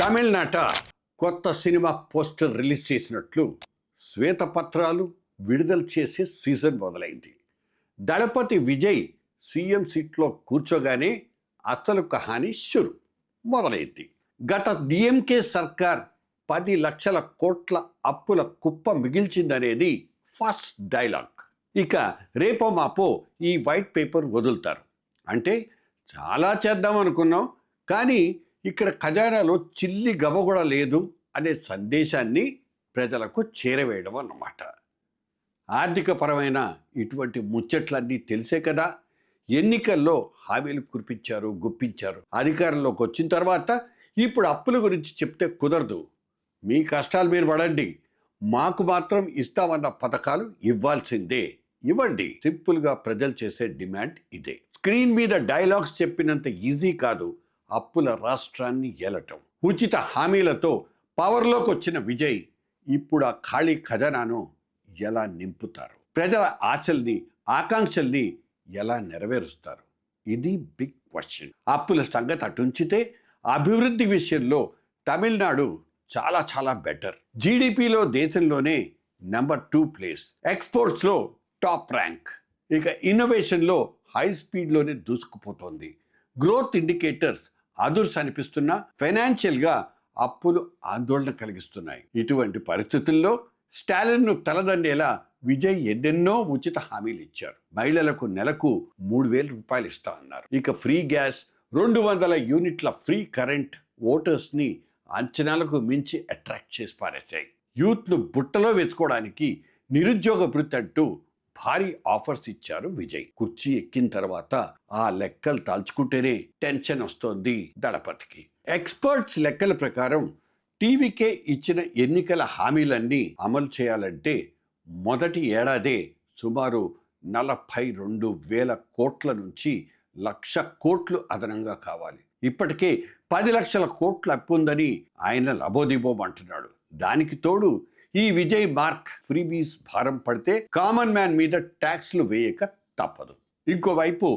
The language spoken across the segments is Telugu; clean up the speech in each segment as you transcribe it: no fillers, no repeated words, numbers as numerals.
తమిళనాట కొత్త సినిమా పోస్టర్ రిలీజ్ చేసినట్లు శ్వేతపత్రాలు విడుదల చేసే సీజన్ మొదలైంది. దళపతి విజయ్ సీఎం సీట్లో కూర్చోగానే అసలు కహానీ షురు మొదలైంది. గత డిఎంకే సర్కార్ 10 లక్షల కోట్ల అప్పుల కుప్ప మిగిల్చిందనేది ఫస్ట్ డైలాగ్. ఇక రేపో మాపో ఈ వైట్ పేపర్ వదులుతారు. అంటే చాలా చేద్దాం అనుకున్నాం, కానీ ఇక్కడ ఖజానాలో చిల్లి గవ్వ కూడా లేదు అనే సందేశాన్ని ప్రజలకు చేరవేయడం అన్నమాట. ఆర్థికపరమైన ఇటువంటి ముచ్చట్లన్నీ తెలిసే కదా ఎన్నికల్లో హామీలు కురిపించారు, గుప్పించారు. అధికారంలోకి వచ్చిన తర్వాత ఇప్పుడు అప్పుల గురించి చెప్తే కుదరదు, మీ కష్టాలు మీరు పడండి, మాకు మాత్రం ఇస్తామన్న పథకాలు ఇవ్వాల్సిందే, ఇవ్వండి. సింపుల్గా ప్రజలు చేసే డిమాండ్ ఇదే. స్క్రీన్ మీద డైలాగ్స్ చెప్పినంత ఈజీ కాదు అప్పుల రాష్ట్రాన్ని ఏలటం. ఉచిత హామీలతో పవర్లోకి వచ్చిన విజయ్ ఇప్పుడు ఆ ఖాళీ ఖజానాను ఎలా నింపుతారు? ప్రజల ఆశల్ని, ఆకాంక్షల్ని ఎలా నెరవేరుస్తారు? ఇది బిగ్ క్వశ్చన్. అప్పుల సంగతి అటుంచితే అభివృద్ధి విషయంలో తమిళనాడు చాలా చాలా బెటర్. జీడిపిలో దేశంలోనే నెంబర్ 2 ప్లేస్, ఎక్స్పోర్ట్స్లో టాప్ ర్యాంక్, ఇక ఇన్నోవేషన్లో హై స్పీడ్లోనే దూసుకుపోతోంది. గ్రోత్ ఇండికేటర్స్ అదుర్స్ అనిపిస్తున్నా ఫైనాన్షియల్గా అప్పులు ఆందోళన కలిగిస్తున్నాయి. ఇటువంటి పరిస్థితుల్లో స్టాలిన్ను తలదన్నేలా విజయ్ ఎన్నెన్నో ఉచిత హామీలు ఇచ్చారు. మహిళలకు నెలకు 3,000 రూపాయలు ఇస్తా అన్నారు. ఇక ఫ్రీ గ్యాస్, 200 యూనిట్ల ఫ్రీ కరెంట్ ఓటర్స్ని అంచనాలకు మించి అట్రాక్ట్ చేసి పారేశాయి. యూత్ను బుట్టలో వేసుకోవడానికి నిరుద్యోగ భృతి అంటూ భారీ ఆఫర్స్ ఇచ్చారు విజయ్. కుర్చీ ఎక్కిన తర్వాత ఆ లెక్కలు తలుచుకుంటేనే టెన్షన్ వస్తోంది దళపతికి. ఎక్స్పర్ట్స్ లెక్కల ప్రకారం టీవీకే ఇచ్చిన ఎన్నికల హామీలన్నీ అమలు చేయాలంటే మొదటి ఏడాదే సుమారు 42,000 కోట్ల నుంచి 1,00,000 కోట్లు అదనంగా కావాలి. ఇప్పటికే 10 లక్షల కోట్ల అప్పు ఉందని ఆయన లబోదిబోమంటున్నాడు. దానికి తోడు ఈ విజయ్ మార్క్ ఫ్రీబీస్ భారం పడితే కామన్ మ్యాన్ మీద ట్యాక్స్లు వేయక తప్పదు. ఇంకోవైపు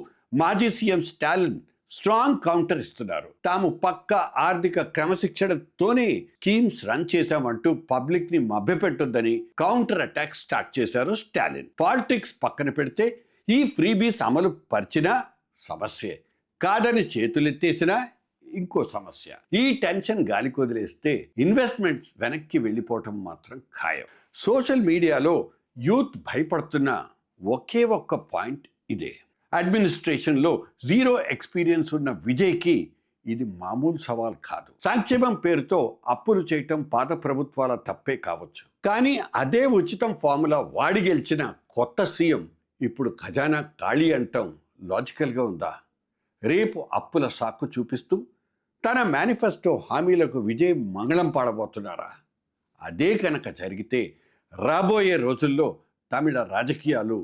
మాజీ సీఎం స్టాలిన్ స్ట్రాంగ్ కౌంటర్ ఇస్తున్నారు. తాము పక్క ఆర్థిక క్రమశిక్షణతోనే స్కీమ్స్ రన్ చేశామంటూ పబ్లిక్ ని మభ్యపెట్టొద్దని కౌంటర్ అటాక్ స్టార్ట్ చేశారు స్టాలిన్. పాలిటిక్స్ పక్కన పెడితే ఈ ఫ్రీబీస్ అమలు పరిచినా సమస్యే, కాదని చేతులెత్తేసినా ఇంకో సమస్య. ఈ టెన్షన్ గాలికి వదిలేస్తే ఇన్వెస్ట్మెంట్స్ వెనక్కి వెళ్ళిపోవటం మాత్రం ఖాయం. సోషల్ మీడియాలో యూత్ భయపడుతున్న ఒకే ఒక్క పాయింట్ ఇదే. అడ్మినిస్ట్రేషన్లో 0 ఎక్స్పీరియన్స్ ఉన్న విజయ్కి ఇది మామూలు సవాల్ కాదు. సంక్షేమం పేరుతో అప్పులు చేయటం పాత ప్రభుత్వాల తప్పే కావచ్చు, కానీ అదే ఉచితం ఫార్ములా వాడి గెలిచిన కొత్త సీఎం ఇప్పుడు ఖజానా ఖాళీ అంటాం లాజికల్గా ఉందా? రేపు అప్పుల సాకు చూపిస్తూ తన మేనిఫెస్టో హామీలకు విజయ్ మంగళం పాడబోతున్నారా? అదే కనుక జరిగితే రాబోయే రోజుల్లో తమిళ రాజకీయాలు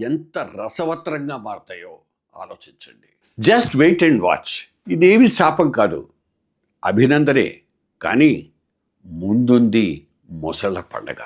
ఎంత రసవత్తరంగా మారతాయో ఆలోచించండి. Just wait and watch. ఇదేమి శాపం కాదు, అభినందనే. కానీ ముందుంది మొసళ్ళ పండగ.